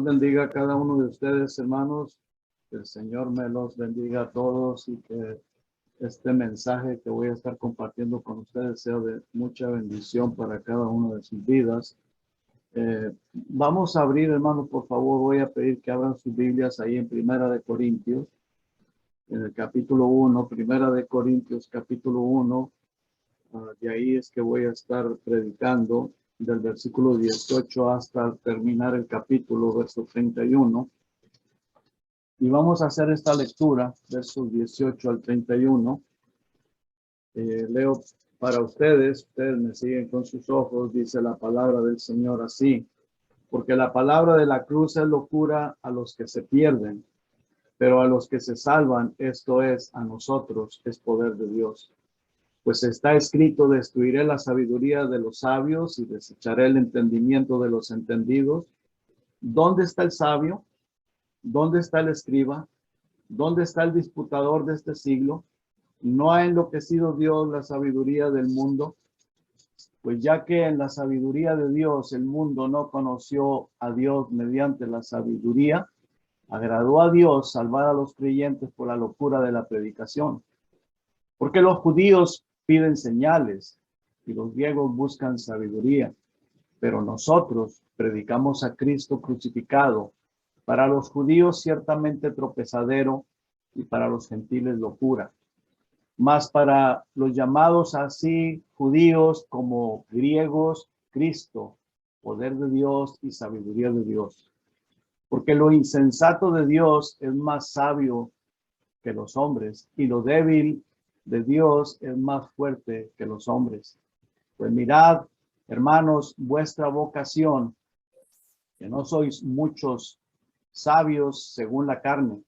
Dios bendiga a cada uno de ustedes, hermanos. Que el Señor me los bendiga a todos y que este mensaje que voy a estar compartiendo con ustedes sea de mucha bendición para cada uno de sus vidas. Vamos a abrir, hermanos, por favor. Voy a pedir que abran sus Biblias ahí en Primera de Corintios, en el capítulo 1, Primera de Corintios, capítulo 1. De ahí es que voy a estar predicando del versículo 18 hasta terminar el capítulo, verso 31. Y vamos a hacer esta lectura, versos 18 al 31. Leo para ustedes me siguen con sus ojos, dice la palabra del Señor así. Porque la palabra de la cruz es locura a los que se pierden, pero a los que se salvan, esto es, a nosotros, es poder de Dios. Pues está escrito, destruiré la sabiduría de los sabios y desecharé el entendimiento de los entendidos. ¿Dónde está el sabio? ¿Dónde está el escriba? ¿Dónde está el disputador de este siglo? ¿No ha enloquecido Dios la sabiduría del mundo? Pues ya que en la sabiduría de Dios el mundo no conoció a Dios mediante la sabiduría, agradó a Dios salvar a los creyentes por la locura de la predicación. Porque los judíos piden señales y los griegos buscan sabiduría, pero nosotros predicamos a Cristo crucificado, para los judíos ciertamente tropezadero y para los gentiles locura. Mas para los llamados así judíos como griegos, Cristo, poder de Dios y sabiduría de Dios. Porque lo insensato de Dios es más sabio que los hombres y lo débil de Dios es más fuerte que los hombres. Pues mirad, hermanos, vuestra vocación, que no sois muchos sabios según la carne,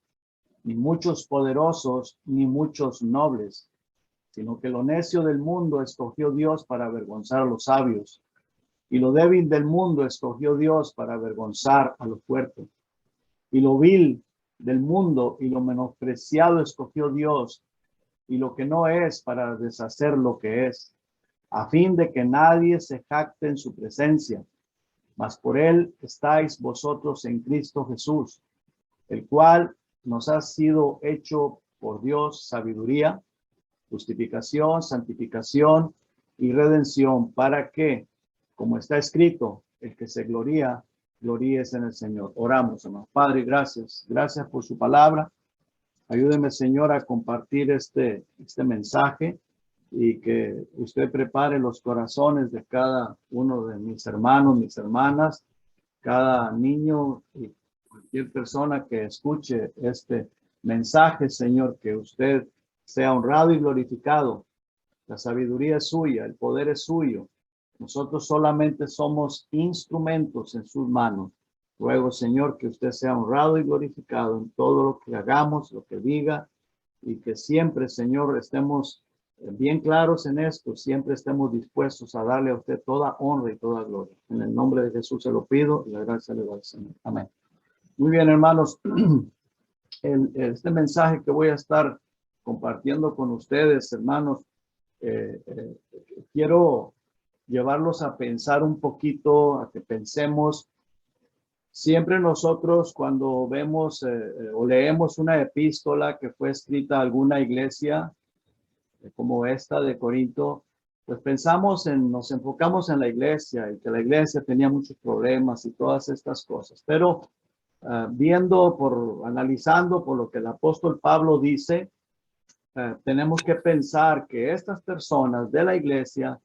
ni muchos poderosos, ni muchos nobles, sino que lo necio del mundo escogió Dios para avergonzar a los sabios, y lo débil del mundo escogió Dios para avergonzar a los fuertes, y lo vil del mundo y lo menospreciado escogió Dios, y lo que no es para deshacer lo que es, a fin de que nadie se jacte en su presencia. Mas por él estáis vosotros en Cristo Jesús, el cual nos ha sido hecho por Dios sabiduría, justificación, santificación y redención, para que, como está escrito, el que se gloríe en el Señor. Oramos, hermano. Padre, gracias. Gracias por su palabra. Ayúdeme, Señor, a compartir este mensaje y que usted prepare los corazones de cada uno de mis hermanos, mis hermanas, cada niño y cualquier persona que escuche este mensaje, Señor, que usted sea honrado y glorificado. La sabiduría es suya, el poder es suyo. Nosotros solamente somos instrumentos en sus manos. Ruego, Señor, que usted sea honrado y glorificado en todo lo que hagamos, lo que diga, y que siempre, Señor, estemos bien claros en esto, siempre estemos dispuestos a darle a usted toda honra y toda gloria. En el nombre de Jesús se lo pido y la gracia le doy al Señor. Amén. Muy bien, hermanos. Este mensaje que voy a estar compartiendo con ustedes, hermanos, quiero llevarlos a pensar un poquito, a que pensemos. Siempre nosotros cuando vemos o leemos una epístola que fue escrita a alguna iglesia, como esta de Corinto, pues nos enfocamos en la iglesia y que la iglesia tenía muchos problemas y todas estas cosas. Pero analizando por lo que el apóstol Pablo dice, tenemos que pensar que estas personas de la iglesia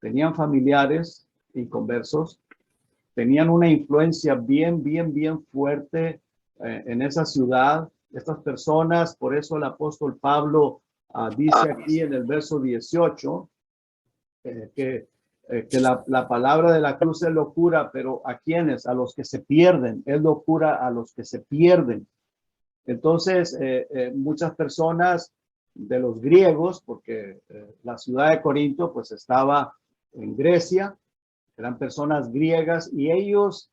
tenían familiares inconversos, tenían una influencia bien fuerte en esa ciudad. Estas personas, por eso el apóstol Pablo dice aquí en el verso 18 que la palabra de la cruz es locura, pero ¿a quiénes? A los que se pierden. Es locura a los que se pierden. Entonces, muchas personas de los griegos, porque la ciudad de Corinto pues estaba en Grecia, eran personas griegas y ellos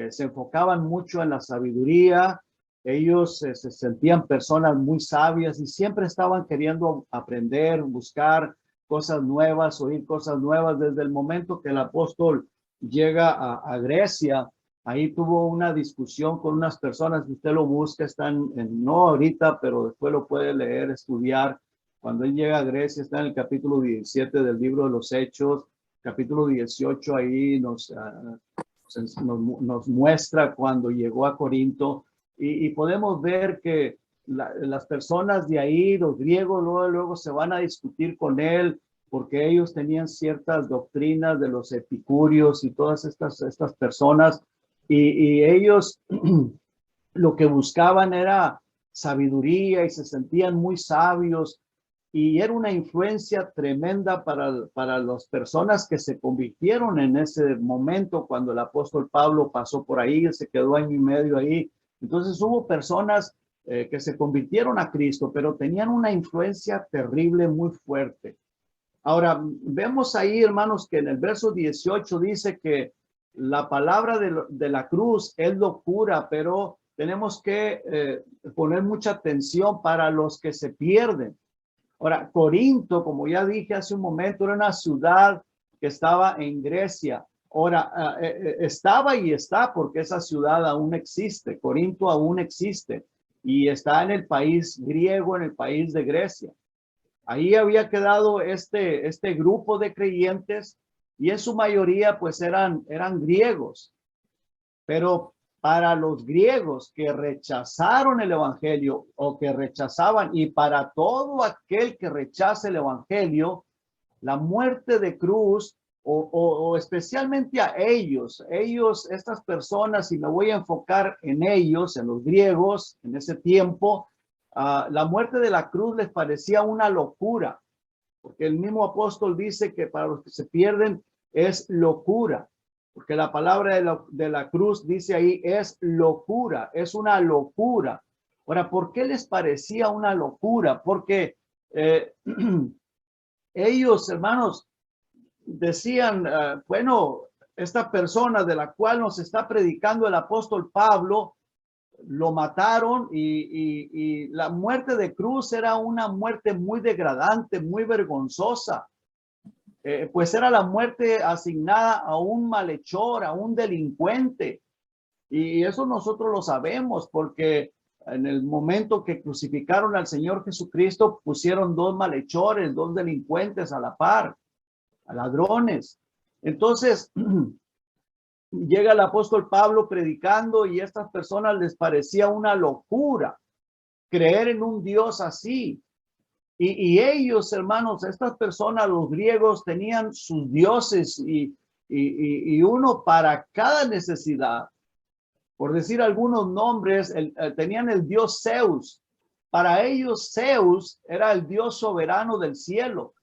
se enfocaban mucho en la sabiduría. Ellos se sentían personas muy sabias y siempre estaban queriendo aprender, buscar cosas nuevas, oír cosas nuevas. Desde el momento que el apóstol llega a Grecia, ahí tuvo una discusión con unas personas, que usted lo busca, están no ahorita, pero después lo puede leer, estudiar. Cuando él llega a Grecia, está en el capítulo 17 del libro de los Hechos, capítulo 18, ahí nos muestra cuando llegó a Corinto, y podemos ver que las personas de ahí, los griegos, luego se van a discutir con él, porque ellos tenían ciertas doctrinas de los epicúreos y todas estas personas, y ellos lo que buscaban era sabiduría y se sentían muy sabios, y era una influencia tremenda para las personas que se convirtieron en ese momento cuando el apóstol Pablo pasó por ahí, se quedó año y medio ahí. Entonces hubo personas que se convirtieron a Cristo, pero tenían una influencia terrible, muy fuerte. Ahora, vemos ahí, hermanos, que en el verso 18 dice que la palabra de la cruz es locura, pero tenemos que poner mucha atención para los que se pierden. Ahora, Corinto, como ya dije hace un momento, era una ciudad que estaba en Grecia. Ahora, estaba y está porque esa ciudad aún existe. Corinto aún existe y está en el país griego, en el país de Grecia. Ahí había quedado este grupo de creyentes y en su mayoría pues eran griegos. Pero para los griegos que rechazaron el evangelio o que rechazaban, y para todo aquel que rechace el evangelio, la muerte de cruz o especialmente a ellos, estas personas, y me voy a enfocar en ellos, en los griegos, en ese tiempo, la muerte de la cruz les parecía una locura, porque el mismo apóstol dice que para los que se pierden es locura, porque la palabra de la cruz dice ahí es locura, es una locura. Ahora, ¿por qué les parecía una locura? Porque ellos, hermanos, decían, bueno, esta persona de la cual nos está predicando el apóstol Pablo, lo mataron y la muerte de cruz era una muerte muy degradante, muy vergonzosa. Pues era la muerte asignada a un malhechor, a un delincuente. Y eso nosotros lo sabemos porque en el momento que crucificaron al Señor Jesucristo, pusieron dos malhechores, dos delincuentes a la par, a ladrones. Entonces, llega el apóstol Pablo predicando y a estas personas les parecía una locura creer en un Dios así. Y ellos, hermanos, estas personas, los griegos, tenían sus dioses y uno para cada necesidad. Por decir algunos nombres, tenían el dios Zeus. Para ellos, Zeus era el dios soberano del cielo.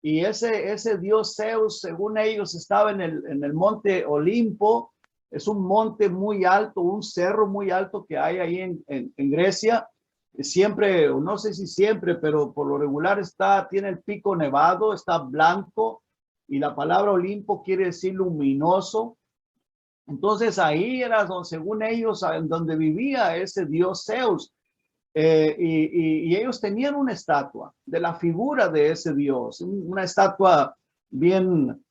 Y ese dios Zeus, según ellos, estaba en el monte Olimpo. Es un monte muy alto, un cerro muy alto que hay ahí en Grecia. Siempre, no sé si siempre, pero por lo regular tiene el pico nevado, está blanco, y la palabra Olimpo quiere decir luminoso. Entonces ahí era donde, según ellos, donde vivía ese dios Zeus. Y ellos tenían una estatua de la figura de ese dios, una estatua bien,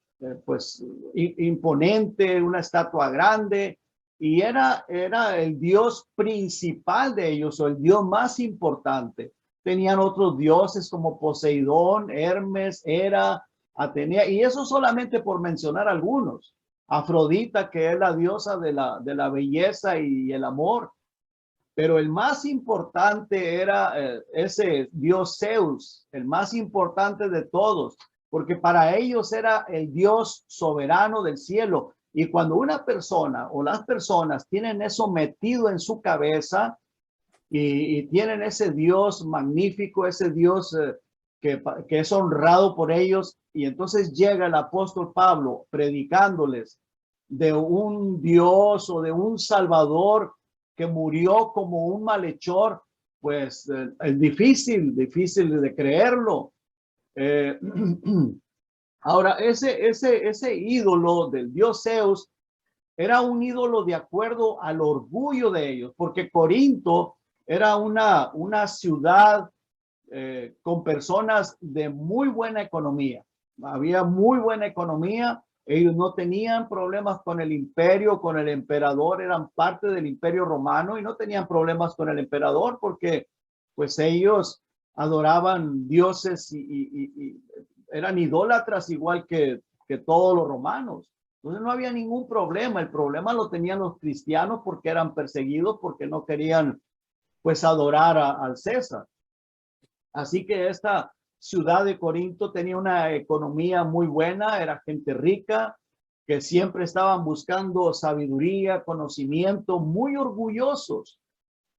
pues, imponente, una estatua grande, y era el dios principal de ellos, o el dios más importante. Tenían otros dioses como Poseidón, Hermes, Hera, Atenea, y eso solamente por mencionar algunos. Afrodita, que es la diosa de la belleza y el amor. Pero el más importante era ese dios Zeus, el más importante de todos, porque para ellos era el Dios soberano del cielo. Y cuando una persona o las personas tienen eso metido en su cabeza y tienen ese Dios magnífico, ese Dios que es honrado por ellos, y entonces llega el apóstol Pablo predicándoles de un Dios o de un Salvador que murió como un malhechor, pues es difícil de creerlo. Ahora, ese ídolo del dios Zeus era un ídolo de acuerdo al orgullo de ellos, porque Corinto era una ciudad con personas de muy buena economía. Había muy buena economía, Ellos no tenían problemas con el imperio, con el emperador, eran parte del imperio romano y no tenían problemas con el emperador porque pues ellos adoraban dioses y eran idólatras igual que todos los romanos. Entonces no había ningún problema. El problema lo tenían los cristianos porque eran perseguidos, porque no querían pues adorar al César. Así que esta ciudad de Corinto tenía una economía muy buena, era gente rica, que siempre estaban buscando sabiduría, conocimiento, muy orgullosos.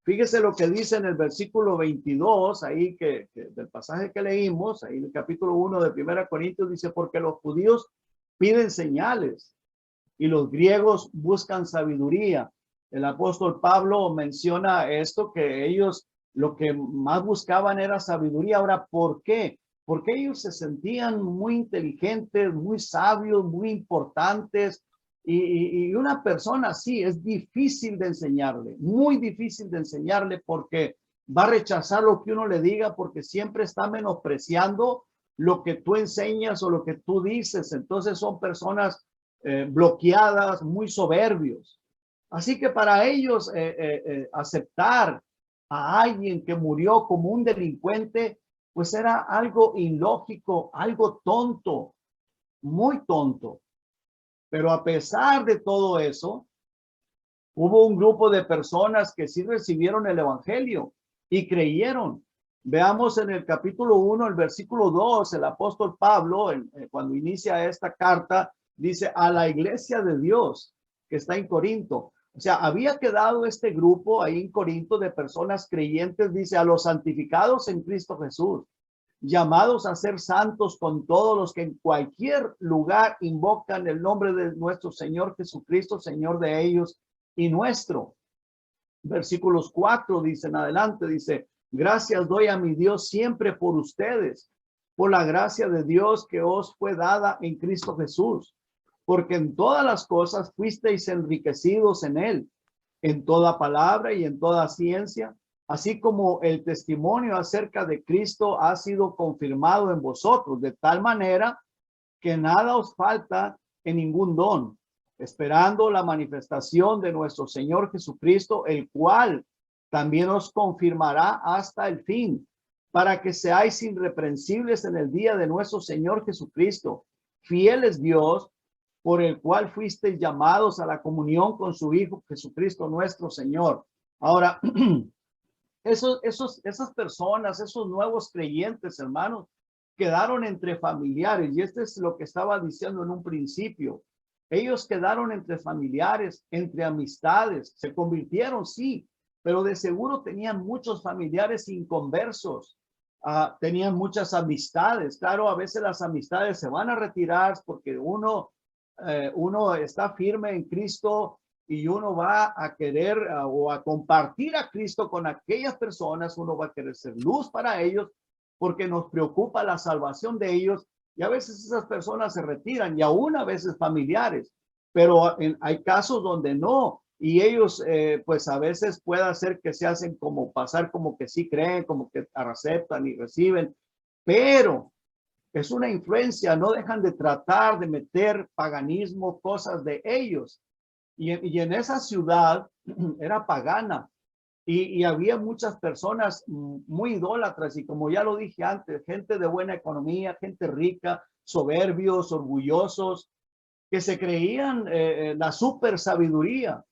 Fíjese lo que dice en el versículo 22, ahí del pasaje que leímos, ahí en el capítulo 1 de 1 Corintios, dice, porque los judíos piden señales y los griegos buscan sabiduría. El apóstol Pablo menciona esto, que ellos lo que más buscaban era sabiduría. Ahora, ¿por qué? Porque ellos se sentían muy inteligentes, muy sabios, muy importantes. Y una persona así es difícil de enseñarle, muy difícil de enseñarle porque va a rechazar lo que uno le diga porque siempre está menospreciando lo que tú enseñas o lo que tú dices. Entonces son personas bloqueadas, muy soberbios. Así que para ellos aceptar a alguien que murió como un delincuente, pues era algo ilógico, algo tonto, muy tonto. Pero a pesar de todo eso, hubo un grupo de personas que sí recibieron el evangelio y creyeron. Veamos en el capítulo 1, el versículo 2, el apóstol Pablo, cuando inicia esta carta, dice a la iglesia de Dios que está en Corinto. O sea, había quedado este grupo ahí en Corinto de personas creyentes, dice, a los santificados en Cristo Jesús, llamados a ser santos con todos los que en cualquier lugar invocan el nombre de nuestro Señor Jesucristo, Señor de ellos y nuestro. Versículos 4 dicen adelante, dice, gracias doy a mi Dios siempre por ustedes, por la gracia de Dios que os fue dada en Cristo Jesús, porque en todas las cosas fuisteis enriquecidos en él, en toda palabra y en toda ciencia, así como el testimonio acerca de Cristo ha sido confirmado en vosotros, de tal manera que nada os falta en ningún don, esperando la manifestación de nuestro Señor Jesucristo, el cual también os confirmará hasta el fin, para que seáis irreprensibles en el día de nuestro Señor Jesucristo. Fiel es Dios, por el cual fuisteis llamados a la comunión con su Hijo Jesucristo nuestro Señor. Ahora, esas personas, esos nuevos creyentes, hermanos, quedaron entre familiares, y este es lo que estaba diciendo en un principio. Ellos quedaron entre familiares, entre amistades, se convirtieron, sí, pero de seguro tenían muchos familiares inconversos, tenían muchas amistades. Claro, a veces las amistades se van a retirar porque uno está firme en Cristo y uno va a querer o a compartir a Cristo con aquellas personas, uno va a querer ser luz para ellos porque nos preocupa la salvación de ellos, y a veces esas personas se retiran y aún a veces familiares, pero hay casos donde no, y ellos pues a veces puede hacer que se hacen como pasar como que sí creen, como que aceptan y reciben, pero es una influencia, no dejan de tratar de meter paganismo, cosas de ellos. Y en esa ciudad era pagana y había muchas personas muy idólatras y como ya lo dije antes, gente de buena economía, gente rica, soberbios, orgullosos, que se creían la super sabiduría.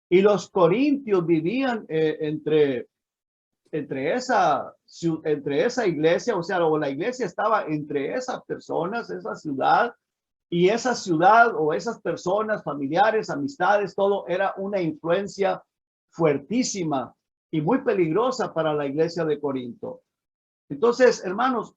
Y los corintios vivían entre esa iglesia, o sea, o la iglesia estaba entre esas personas, esa ciudad, y esa ciudad o esas personas, familiares, amistades, todo era una influencia fuertísima y muy peligrosa para la iglesia de Corinto. Entonces, hermanos,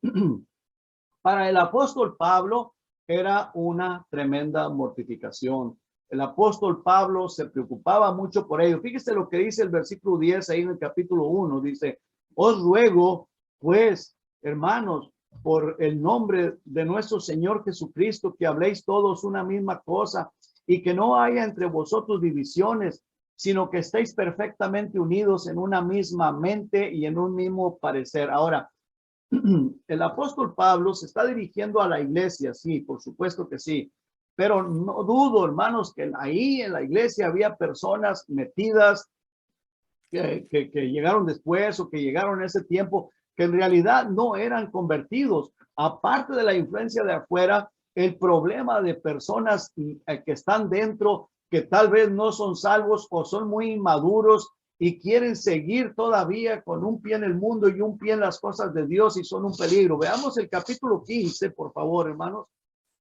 para el apóstol Pablo era una tremenda mortificación. El apóstol Pablo se preocupaba mucho por ello. Fíjese lo que dice el versículo 10 ahí en el capítulo 1. Dice, os ruego, pues, hermanos, por el nombre de nuestro Señor Jesucristo, que habléis todos una misma cosa y que no haya entre vosotros divisiones, sino que estéis perfectamente unidos en una misma mente y en un mismo parecer. Ahora, el apóstol Pablo se está dirigiendo a la iglesia, sí, por supuesto que sí, Pero no dudo, hermanos, que ahí en la iglesia había personas metidas que llegaron después o que llegaron en ese tiempo, que en realidad no eran convertidos. Aparte de la influencia de afuera, el problema de personas que están dentro, que tal vez no son salvos o son muy inmaduros y quieren seguir todavía con un pie en el mundo y un pie en las cosas de Dios y son un peligro. Veamos el capítulo 15, por favor, hermanos,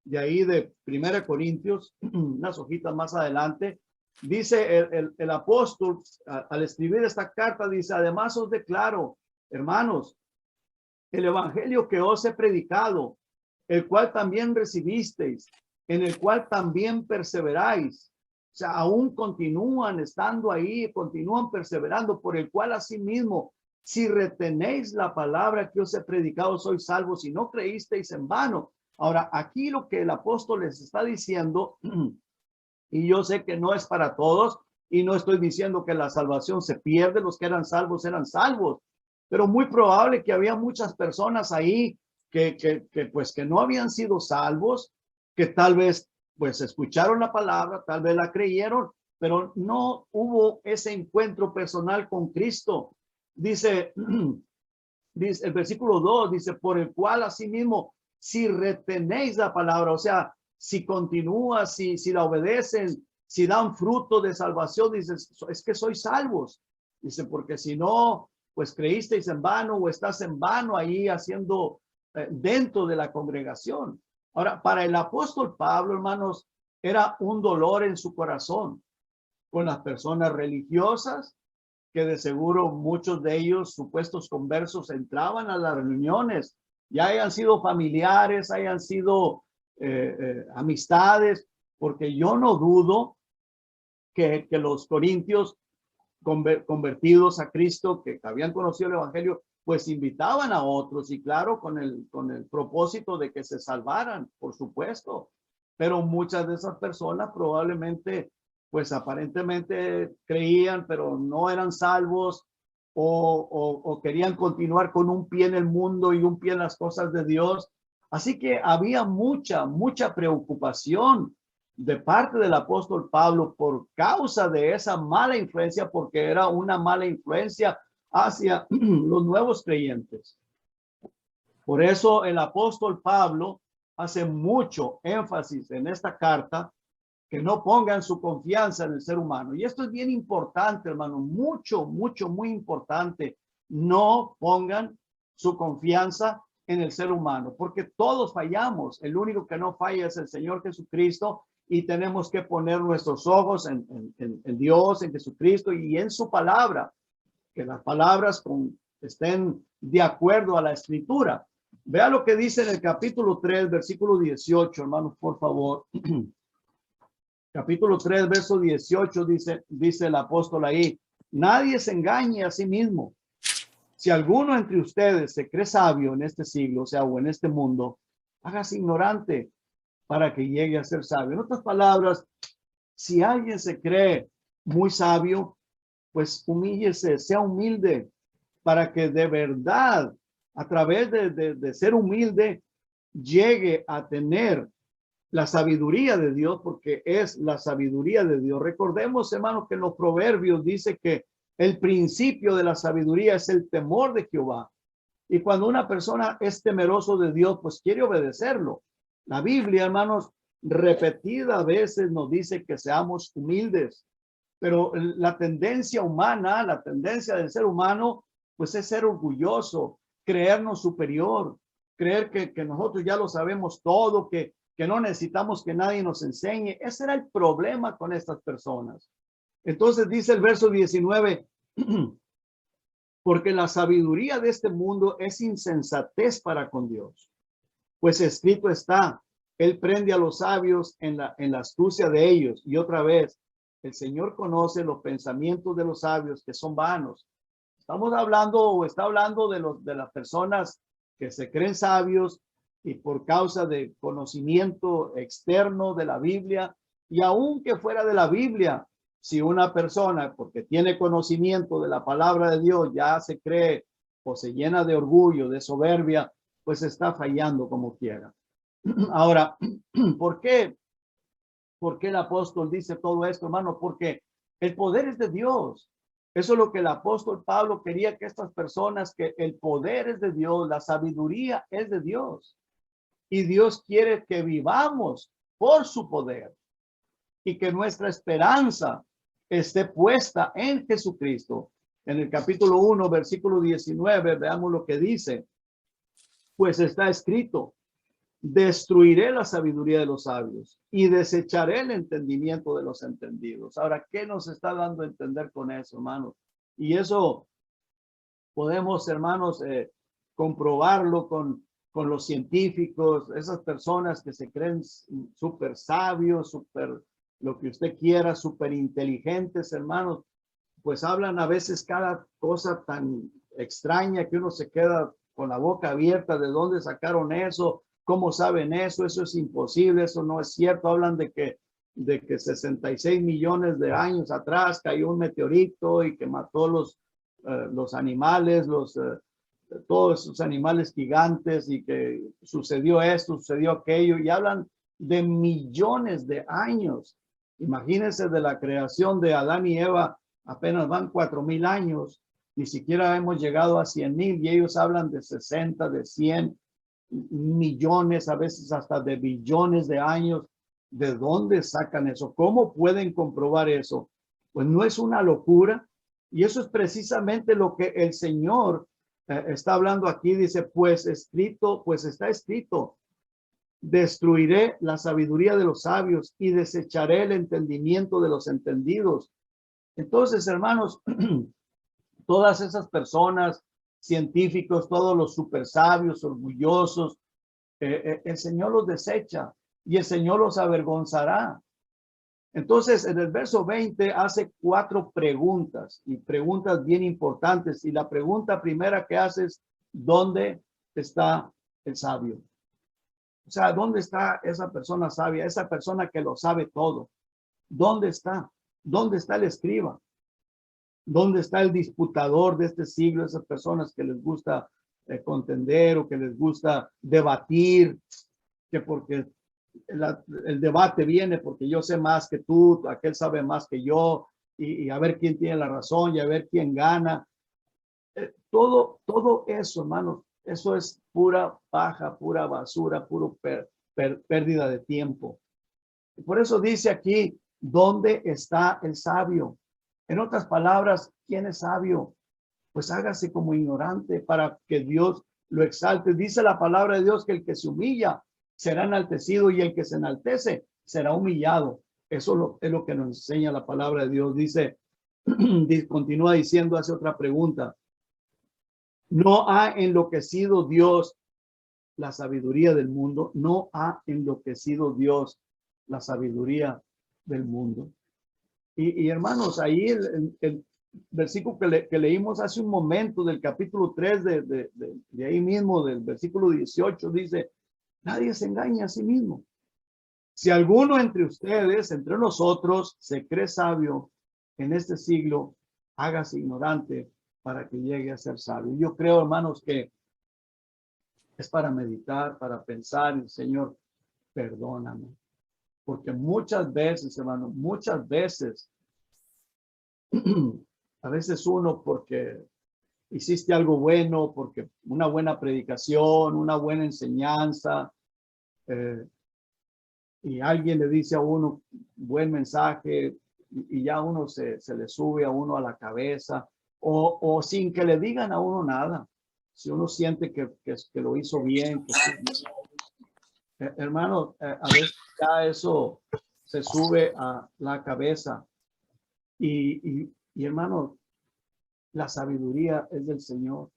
de ahí de 1 Corintios, unas hojitas más adelante. Dice el apóstol al escribir esta carta, dice, además os declaro, hermanos, el evangelio que os he predicado, el cual también recibisteis, en el cual también perseveráis. O sea, aún continúan estando ahí, continúan perseverando, por el cual asimismo, si retenéis la palabra que os he predicado, sois salvos, y no creísteis en vano. Ahora, aquí lo que el apóstol les está diciendo, y yo sé que no es para todos, y no estoy diciendo que la salvación se pierde, los que eran salvos, pero muy probable que había muchas personas ahí pues que no habían sido salvos, que tal vez pues escucharon la palabra, tal vez la creyeron, pero no hubo ese encuentro personal con Cristo. Dice, dice el versículo 2, dice, por el cual asimismo, si retenéis la palabra, o sea, si continúa, si la obedecen, si dan fruto de salvación, dice, es que sois salvos. Dice, porque si no, pues creísteis en vano o estás en vano ahí haciendo dentro de la congregación. Ahora, para el apóstol Pablo, hermanos, era un dolor en su corazón con las personas religiosas, que de seguro muchos de ellos, supuestos conversos, entraban a las reuniones, ya hayan sido familiares, hayan sido amistades, porque yo no dudo que los corintios convertidos a Cristo, que habían conocido el evangelio, pues invitaban a otros, y claro, con el propósito de que se salvaran, por supuesto. Pero muchas de esas personas probablemente, pues aparentemente creían, pero no eran salvos, o querían continuar con un pie en el mundo y un pie en las cosas de Dios. Así que había mucha preocupación de parte del apóstol Pablo por causa de esa mala influencia, porque era una mala influencia hacia los nuevos creyentes. Por eso el apóstol Pablo hace mucho énfasis en esta carta, que no pongan su confianza en el ser humano. Y esto es bien importante, hermano, muy importante. No pongan su confianza en el ser humano, porque todos fallamos. El único que no falla es el Señor Jesucristo, y tenemos que poner nuestros ojos en Dios, en Jesucristo y en su palabra, que las palabras estén de acuerdo a la escritura. Vea lo que dice en el capítulo 3, versículo 18, hermanos, por favor. Capítulo 3, verso 18, dice el apóstol ahí, nadie se engañe a sí mismo. Si alguno entre ustedes se cree sabio en este siglo, o sea, o en este mundo, hágase ignorante para que llegue a ser sabio. En otras palabras, si alguien se cree muy sabio, pues humíllese, sea humilde, para que de verdad, a través de ser humilde, llegue a tener la sabiduría de Dios, porque es la sabiduría de Dios. Recordemos, hermanos, que en los proverbios dice que el principio de la sabiduría es el temor de Jehová. Y cuando una persona es temeroso de Dios, pues quiere obedecerlo. La Biblia, hermanos, repetidas veces nos dice que seamos humildes, pero la tendencia humana, la tendencia del ser humano, pues es ser orgulloso, creernos superior, creer que nosotros ya lo sabemos todo, que no necesitamos que nadie nos enseñe. Ese era el problema con estas personas. Entonces dice el verso 19, porque la sabiduría de este mundo es insensatez para con Dios. Pues escrito está, él prende a los sabios en la astucia de ellos. Y otra vez, el Señor conoce los pensamientos de los sabios, que son vanos. Estamos hablando, o está hablando de las personas que se creen sabios, y por causa de conocimiento externo de la Biblia, y aunque fuera de la Biblia, si una persona, porque tiene conocimiento de la palabra de Dios, ya se cree o se llena de orgullo, de soberbia, pues está fallando como quiera. Ahora, ¿por qué ¿Por qué el apóstol dice todo esto, hermano? Porque el poder es de Dios. Eso es lo que el apóstol Pablo quería que estas personas, que el poder es de Dios, la sabiduría es de Dios. Y Dios quiere que vivamos por su poder y que nuestra esperanza esté puesta en Jesucristo. En el capítulo 1, versículo 19, veamos lo que dice. Pues está escrito: destruiré la sabiduría de los sabios y desecharé el entendimiento de los entendidos. Ahora, ¿qué nos está dando a entender con eso, hermanos? Y eso podemos, hermanos, comprobarlo con los científicos, esas personas que se creen súper sabios, súper lo que usted quiera, súper inteligentes, hermanos, pues hablan a veces cada cosa tan extraña que uno se queda con la boca abierta. ¿De dónde sacaron eso? ¿Cómo saben eso? Eso es imposible, eso no es cierto. Hablan de que 66 millones de años atrás cayó un meteorito y que mató los animales, todos esos animales gigantes, y que sucedió esto, sucedió aquello, y hablan de millones de años. Imagínense, de la creación de Adán y Eva, apenas van 4,000 años, ni siquiera hemos llegado a 100,000, y ellos hablan de 60, de 100 millones, a veces hasta de billones de años. ¿De dónde sacan eso? ¿Cómo pueden comprobar eso? Pues no es una locura, y eso es precisamente lo que el Señor está hablando aquí. Dice, pues está escrito: destruiré la sabiduría de los sabios y desecharé el entendimiento de los entendidos. Entonces, hermanos, todas esas personas, científicos, todos los super sabios, orgullosos, el Señor los desecha y el Señor los avergonzará. Entonces, en el verso 20 hace 4 preguntas, y preguntas bien importantes. Y la pregunta primera que hace es: ¿dónde está el sabio? O sea, ¿dónde está esa persona sabia? Esa persona que lo sabe todo. ¿Dónde está? ¿Dónde está el escriba? ¿Dónde está el disputador de este siglo? Esas personas que les gusta contender, o que les gusta debatir, que porque el debate viene porque yo sé más que tú, aquel sabe más que yo, y a ver quién tiene la razón y a ver quién gana. Todo eso, hermanos, eso es pura paja, pura basura, puro pérdida de tiempo. Y por eso dice aquí: ¿dónde está el sabio? En otras palabras, ¿quién es sabio? Pues hágase como ignorante para que Dios lo exalte. Dice la palabra de Dios que el que se humilla será enaltecido, y el que se enaltece será humillado. Eso es lo que nos enseña la palabra de Dios. Dice, continúa diciendo, hace otra pregunta: ¿no ha enloquecido Dios la sabiduría del mundo? ¿No ha enloquecido Dios la sabiduría del mundo? Y hermanos, ahí el versículo que leímos hace un momento del capítulo 3 de ahí mismo, del versículo 18, dice: nadie se engaña a sí mismo. Si alguno entre ustedes, entre nosotros, se cree sabio en este siglo, hágase ignorante para que llegue a ser sabio. Yo creo, hermanos, que es para meditar, para pensar en: Señor, perdóname. Porque muchas veces, hermano, muchas veces, a veces uno, porque hiciste algo bueno, porque una buena predicación, una buena enseñanza, y alguien le dice a uno buen mensaje, y ya uno se le sube a uno a la cabeza, o sin que le digan a uno nada. Si uno siente que lo hizo bien, hermano, a veces ya eso se sube a la cabeza. Y hermano, la sabiduría es del Señor.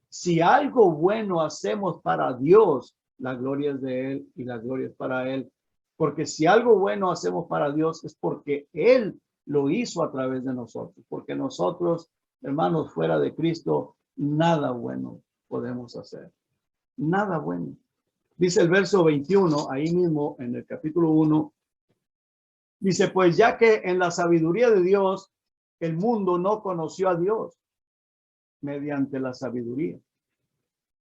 Si algo bueno hacemos para Dios, la gloria es de Él y la gloria es para Él. Porque si algo bueno hacemos para Dios, es porque Él lo hizo a través de nosotros. Porque nosotros, hermanos, fuera de Cristo, nada bueno podemos hacer. Nada bueno. Dice el verso 21, ahí mismo en el capítulo 1, dice: pues ya que en la sabiduría de Dios, el mundo no conoció a Dios mediante la sabiduría,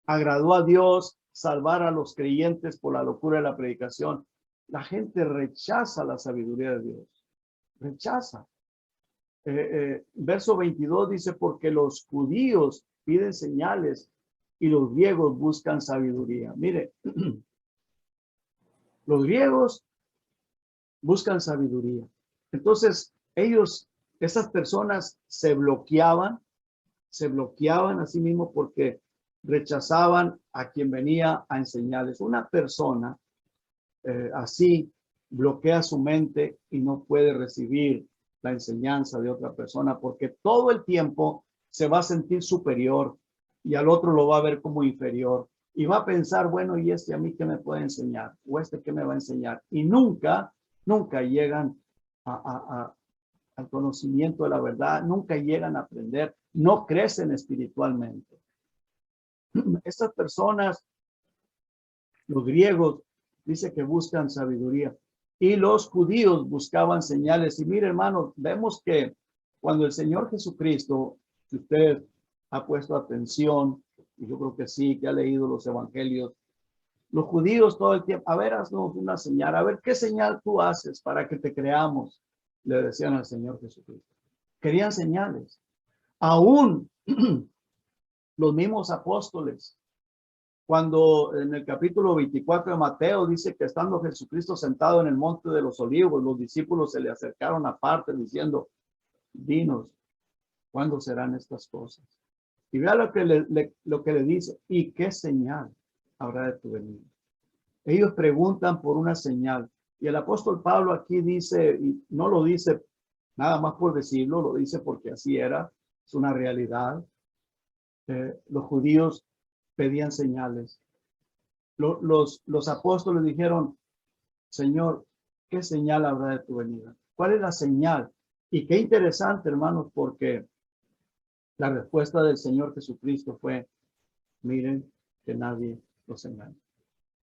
agradó a Dios salvar a los creyentes por la locura de la predicación. La gente rechaza la sabiduría de Dios. Rechaza. Verso 22 dice, porque los judíos piden señales y los griegos buscan sabiduría. Mire, los griegos buscan sabiduría. Entonces, esas personas se bloqueaban a sí mismos porque rechazaban a quien venía a enseñarles. Una persona así bloquea su mente y no puede recibir la enseñanza de otra persona porque todo el tiempo se va a sentir superior y al otro lo va a ver como inferior y va a pensar, bueno, ¿y este a mí qué me puede enseñar? ¿O este qué me va a enseñar? Y nunca llegan al conocimiento de la verdad, nunca llegan a aprender, no crecen espiritualmente. Estas personas, los griegos, dice que buscan sabiduría y los judíos buscaban señales. Y mire, hermanos, vemos que cuando el Señor Jesucristo, si usted ha puesto atención, y yo creo que sí, que ha leído los evangelios, los judíos todo el tiempo, a ver, haznos una señal, a ver qué señal tú haces para que te creamos, le decían al Señor Jesucristo. Querían señales. Aún los mismos apóstoles, cuando en el capítulo 24 de Mateo dice que estando Jesucristo sentado en el monte de los olivos, los discípulos se le acercaron aparte diciendo, dinos, ¿cuándo serán estas cosas? Y vea lo que le dice, ¿y qué señal habrá de tu venida? Ellos preguntan por una señal. Y el apóstol Pablo aquí dice, y no lo dice nada más por decirlo, lo dice porque así era, es una realidad. Los judíos pedían señales. Los apóstoles dijeron, Señor, ¿qué señal habrá de tu venida? ¿Cuál es la señal? Y qué interesante, hermanos, porque la respuesta del Señor Jesucristo fue, miren que nadie los engañe.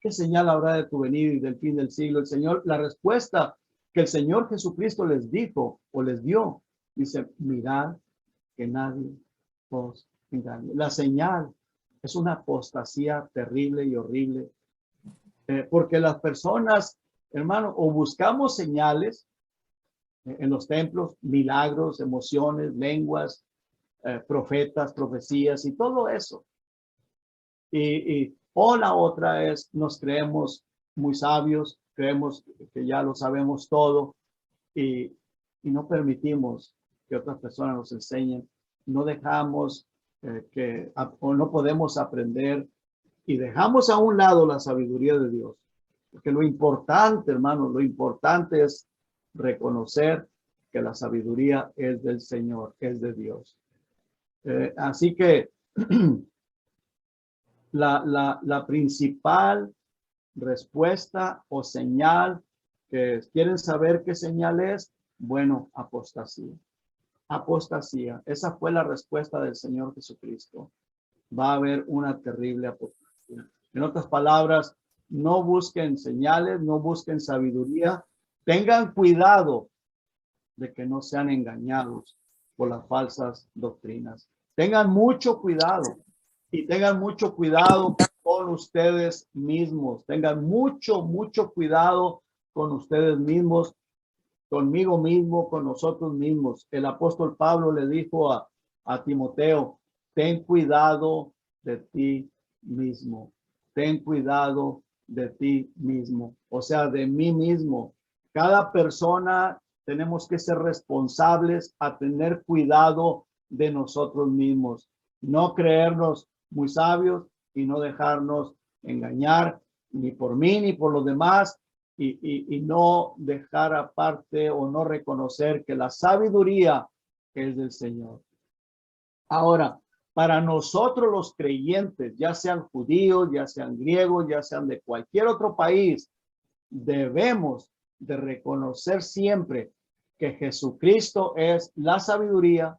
¿Qué señal habrá de tu venida y del fin del siglo? La respuesta que el Señor Jesucristo les dijo o les dio, dice, mirad que nadie os engañe. La señal es una apostasía terrible y horrible, porque las personas, hermano, o buscamos señales en los templos, milagros, emociones, lenguas, profetas, profecías y todo eso. O la otra es, nos creemos muy sabios, creemos que ya lo sabemos todo y no permitimos que otras personas nos enseñen. No dejamos o no podemos aprender y dejamos a un lado la sabiduría de Dios. Porque lo importante, hermanos, lo importante es reconocer que la sabiduría es del Señor, es de Dios. Así que la principal respuesta o señal que quieren saber qué señal es, bueno, apostasía. Apostasía. Esa fue la respuesta del Señor Jesucristo. Va a haber una terrible apostasía. En otras palabras, no busquen señales, no busquen sabiduría. Tengan cuidado de que no sean engañados por las falsas doctrinas. Tengan mucho cuidado y tengan mucho cuidado con ustedes mismos. Tengan mucho cuidado con ustedes mismos, conmigo mismo, con nosotros mismos. El apóstol Pablo le dijo a Timoteo, ten cuidado de ti mismo. Ten cuidado de ti mismo. O sea, de mí mismo. Cada persona tenemos que ser responsables a tener cuidado de nosotros mismos. No creernos muy sabios y no dejarnos engañar ni por mí ni por los demás y no dejar aparte o no reconocer que la sabiduría es del Señor. Ahora, para nosotros los creyentes, ya sean judíos, ya sean griegos, ya sean de cualquier otro país, debemos de reconocer siempre que Jesucristo es la sabiduría,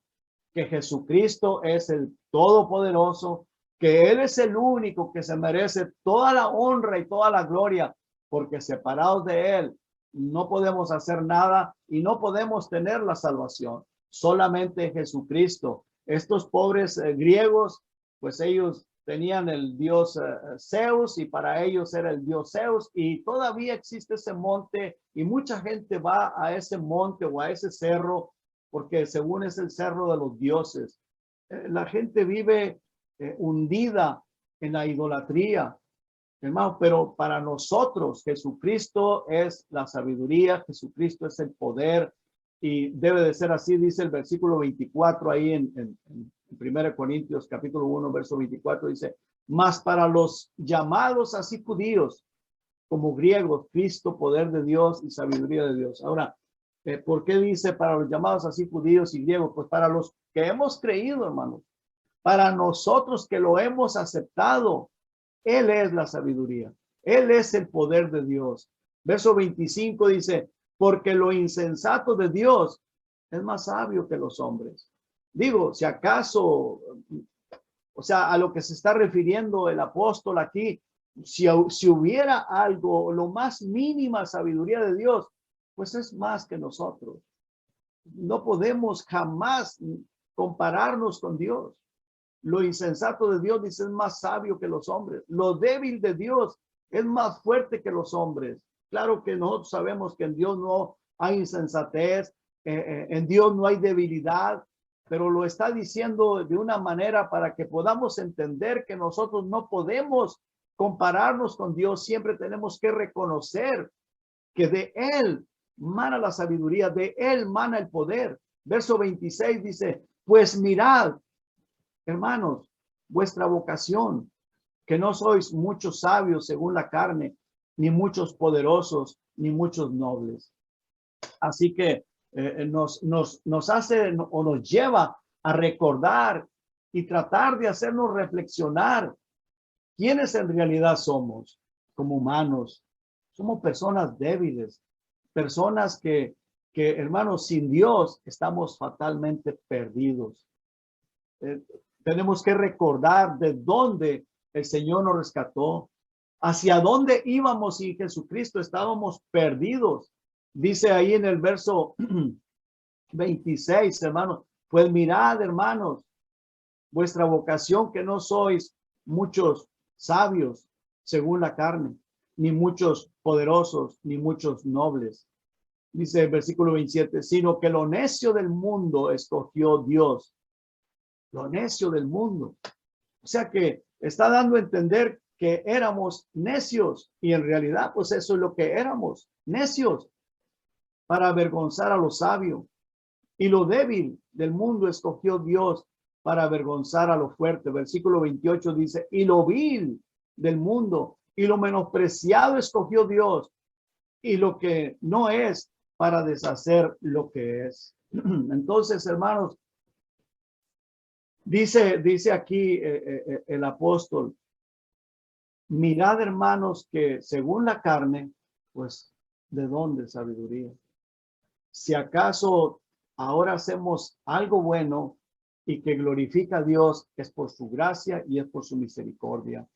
que Jesucristo es el Todopoderoso, que Él es el único que se merece toda la honra y toda la gloria, porque separados de Él no podemos hacer nada y no podemos tener la salvación. Solamente Jesucristo. Estos pobres griegos, pues ellos tenían el dios Zeus y para ellos era el dios Zeus y todavía existe ese monte y mucha gente va a ese monte o a ese cerro porque según es el cerro de los dioses. La gente vive hundida en la idolatría, hermano, pero para nosotros Jesucristo es la sabiduría, Jesucristo es el poder y debe de ser así, dice el versículo 24 ahí en 1 Corintios capítulo 1, verso 24, dice, mas para los llamados así judíos como griegos, Cristo, poder de Dios y sabiduría de Dios. Ahora, ¿por qué dice para los llamados así judíos y griegos? Pues para los que hemos creído, hermanos, para nosotros que lo hemos aceptado, Él es la sabiduría, Él es el poder de Dios. Verso 25 dice, porque lo insensato de Dios es más sabio que los hombres. Digo, si acaso, o sea, a lo que se está refiriendo el apóstol aquí, si hubiera algo, lo más mínima sabiduría de Dios, pues es más que nosotros. No podemos jamás compararnos con Dios. Lo insensato de Dios, dice, es más sabio que los hombres. Lo débil de Dios es más fuerte que los hombres. Claro que nosotros sabemos que en Dios no hay insensatez, en Dios no hay debilidad, pero lo está diciendo de una manera para que podamos entender que nosotros no podemos compararnos con Dios. Siempre tenemos que reconocer que de Él mana la sabiduría, de Él mana el poder. Verso 26 dice, pues mirad, hermanos, vuestra vocación, que no sois muchos sabios según la carne, ni muchos poderosos, ni muchos nobles. Así que nos hace o nos lleva a recordar y tratar de hacernos reflexionar quiénes en realidad somos como humanos. Somos personas débiles, personas que hermanos, sin Dios estamos fatalmente perdidos. Tenemos que recordar de dónde el Señor nos rescató, hacia dónde íbamos sin Jesucristo, estábamos perdidos. Dice ahí en el verso 26, hermanos, pues mirad, hermanos, vuestra vocación, que no sois muchos sabios según la carne, ni muchos poderosos, ni muchos nobles. Dice el versículo 27, sino que lo necio del mundo escogió Dios. Lo necio del mundo. O sea que está dando a entender que éramos necios y en realidad pues eso es lo que éramos, necios, para avergonzar a lo sabio. Y lo débil del mundo escogió Dios para avergonzar a lo fuerte. Versículo 28 dice, y lo vil del mundo y lo menospreciado escogió Dios y lo que no es para deshacer lo que es. Entonces, hermanos, dice aquí el apóstol, mirad, hermanos, que según la carne, pues, ¿de dónde sabiduría? Si acaso ahora hacemos algo bueno y que glorifica a Dios, es por su gracia y es por su misericordia.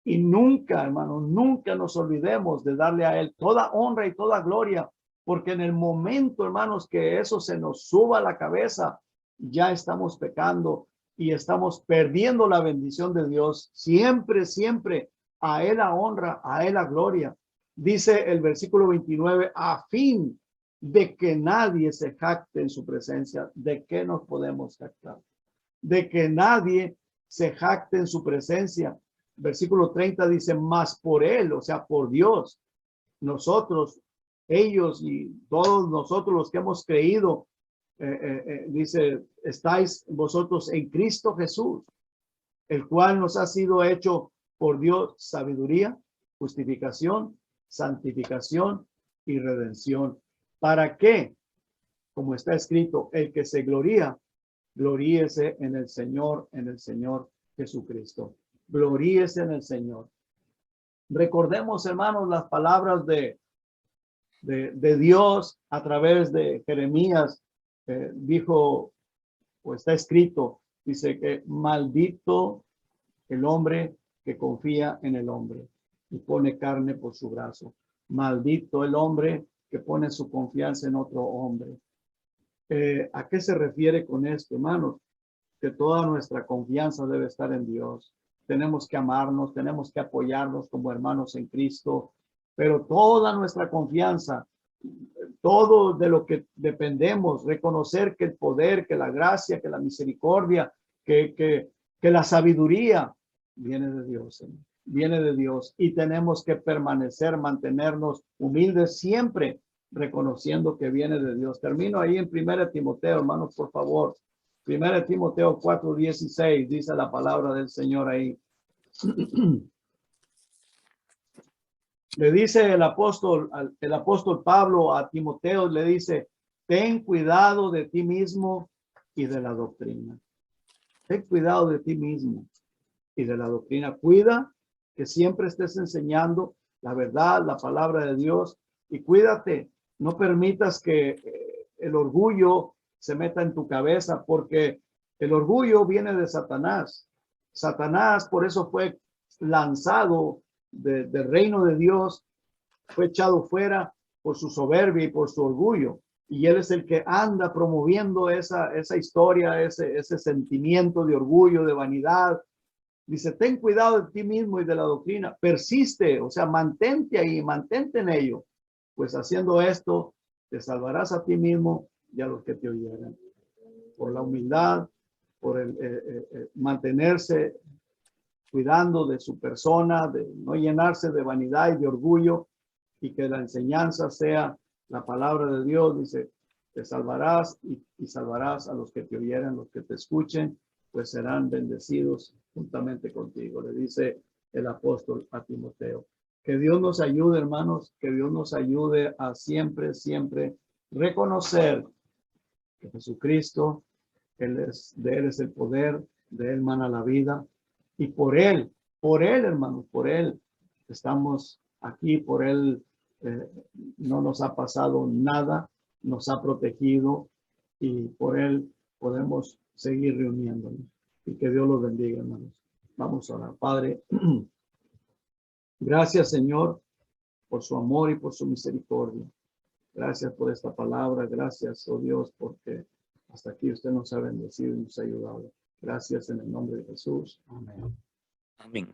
Y nunca, hermanos, nunca nos olvidemos de darle a Él toda honra y toda gloria, porque en el momento, hermanos, que eso se nos suba a la cabeza, ya estamos pecando y estamos perdiendo la bendición de Dios. Siempre, siempre a Él la honra, a Él la gloria. Dice el versículo 29, a fin de que nadie se jacte en su presencia. ¿De qué nos podemos jactar? De que nadie se jacte en su presencia. Versículo 30 dice, más por Él, o sea, por Dios, nosotros, ellos y todos nosotros los que hemos creído, dice, estáis vosotros en Cristo Jesús, el cual nos ha sido hecho por Dios sabiduría, justificación, santificación y redención. ¿Para qué? Como está escrito, el que se gloría, gloríese en el Señor Jesucristo. Gloríese en el Señor. Recordemos, hermanos, las palabras de Dios a través de Jeremías. Dijo, o está escrito, dice que maldito el hombre que confía en el hombre y pone carne por su brazo. Maldito el hombre que pone su confianza en otro hombre. ¿A qué se refiere con esto, hermanos? Que toda nuestra confianza debe estar en Dios. tenemos que amarnos, tenemos que apoyarnos como hermanos en Cristo, pero toda nuestra confianza, todo de lo que dependemos, reconocer que el poder, que la gracia, que la misericordia, que la sabiduría viene de Dios, Señor. Viene de Dios y tenemos que permanecer, mantenernos humildes siempre, reconociendo que viene de Dios. Termino ahí en 1 Timoteo, hermanos, por favor. 1 Timoteo 4:16, dice la palabra del Señor ahí. Le dice el apóstol Pablo a Timoteo, le dice, ten cuidado de ti mismo y de la doctrina. Ten cuidado de ti mismo y de la doctrina. Cuida que siempre estés enseñando la verdad, la palabra de Dios, y cuídate. No permitas que el orgullo se meta en tu cabeza, porque el orgullo viene de Satanás. Satanás por eso fue lanzado del reino de Dios, fue echado fuera por su soberbia y por su orgullo. Y él es el que anda promoviendo esa historia, ese sentimiento de orgullo, de vanidad. Dice, ten cuidado de ti mismo y de la doctrina. Persiste, o sea, mantente ahí, mantente en ello. Pues haciendo esto, te salvarás a ti mismo y a los que te oyeran. Por la humildad, por el mantenerse cuidando de su persona, de no llenarse de vanidad y de orgullo, y que la enseñanza sea la palabra de Dios. Dice, te salvarás y salvarás a los que te oyeran, los que te escuchen, pues serán bendecidos juntamente contigo. Le dice el apóstol a Timoteo. Que Dios nos ayude, hermanos, que Dios nos ayude a siempre, siempre reconocer que Jesucristo, de Él es el poder, de Él mana la vida, y por Él, hermanos, por Él estamos aquí, por Él no nos ha pasado nada, nos ha protegido, y por Él podemos seguir reuniéndonos. Y que Dios los bendiga, hermanos. Vamos a orar. Padre, gracias, Señor, por su amor y por su misericordia. Gracias por esta palabra. Gracias, oh Dios, porque hasta aquí usted nos ha bendecido y nos ha ayudado. Gracias en el nombre de Jesús. Amén. Amén.